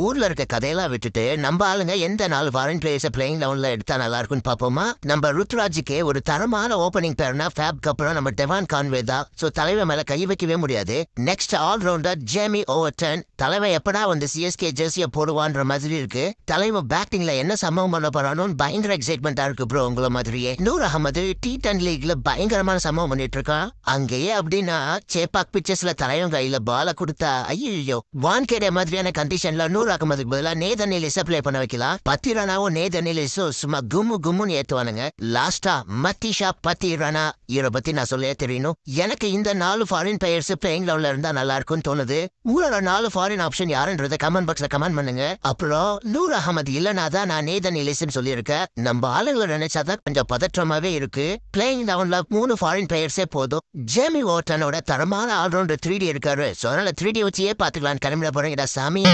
ஊர்ல இருக்க கதையெல்லாம் விட்டுட்டு நம்ம ஆளுங்க எந்த 4 ஃபாரின் பிளேயர்ஸ பிளேயிங் லெவல்ல எடுத்தா நல்லா இருக்கும்னு பாப்போமா? நம்ம ருத்ராஜுக்கே ஒரு தரமான ஓப்பனிங் பேர்னா ஃபேப்க்கு அப்புறம் நம்ம டெவான் கான்வே தான். சோ தலைவர் மேல கை வைக்கவே முடியாது. Next allrounder Jamie Overton. தலைவர் எப்படா வந்து சிஎஸ்கே ஜெர்சியை போடுவான்ற மாதிரி இருக்கு. தலைவர் பேட்டிங்ல என்ன சம்பவம் பண்ண போறானு பயங்கர எக்ஸைட்மெண்டா இருக்கு ப்ரோ. உங்கள மாதிரியே நூர் அகமது T10 லீக்ல பயங்கரமான சம்பவம் பண்ணிட்டு இருக்கான். அங்கேயே அப்படின்னா சேப்பாக் பிச்சர்ஸ்ல தலைவன் கையில பால கொடுத்தா ஐயோ வான்கேடே மாதிரியான கண்டிஷன்ல நூர் அகமதுக்கு பதிலா நேதன் எலிஸை ப்ளே பண்ண வைக்கலாம். பத்திரானாவும் நேதன் எலிஸும் சும்மா கும்மு கும்முன்னு ஏத்துவானுங்க. லாஸ்டா மத்திஷா பத்திரானா இவரை பத்தி நான் சொல்ல தெரியணும். எனக்கு இந்த 4 ஃபாரின் பிளேயர்ஸ் பிளேயிங் லெவல்ல இருந்தா நல்லா இருக்கும்னு தோணுது. உங்களோட 4 ஃபாரின் ஆப்ஷன் யாருன்றத கமெண்ட் பாக்ஸ்ல கமெண்ட் பண்ணுங்க. அப்புறம் நூர் அகமது இல்லனா தான் நான் நேதன் எலிஸ்ன்னு சொல்லியிருக்கேன். நம்ம ஆளுங்களை நினைச்சாதான் கொஞ்சம் பதற்றமாவே இருக்கு. பிளேயிங் லெவல்ல 3 ஃபாரின் பிளேயர்ஸே போதும். ஜேமி ஓட்டனோட தரமான ஆல்ரவுண்டர் 3D இருக்காரு. சோ அதனால 3D வச்சியே பாத்துக்கலாம். கிளம்பிட போறேன் சாமி.